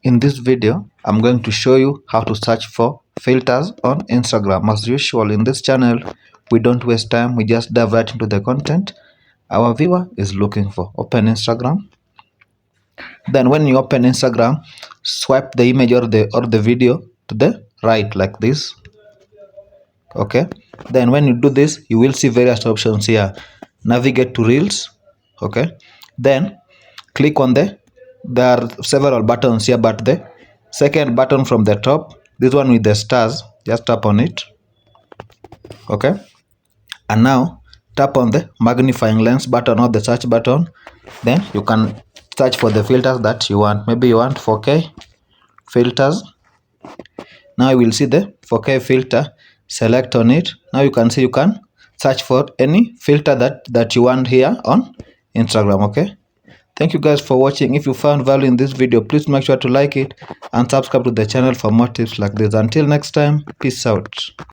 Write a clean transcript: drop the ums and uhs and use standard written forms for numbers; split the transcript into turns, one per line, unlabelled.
In this video, I'm going to show you how to search for filters on Instagram. As usual in this channel, we don't waste time, we just dive right into the content our viewer is looking for. Open Instagram. Then when you open Instagram, swipe the image or the video to the right like this. Okay. Then when you do this, you will see various options here. Navigate to Reels. Okay. Then click on there are several buttons here, but the second button from the top, this one with the stars, just tap on it. Okay, and now tap on the magnifying lens button or the search button. Then you can search for the filters that you want. Maybe you want 4K filters. Now you will see the 4K filter. Select on it. Now you can see you can search for any filter that you want here on Instagram. Okay, thank you guys for watching. If you found value in this video, please make sure to like it and subscribe to the channel for more tips like this. Until next time, peace out.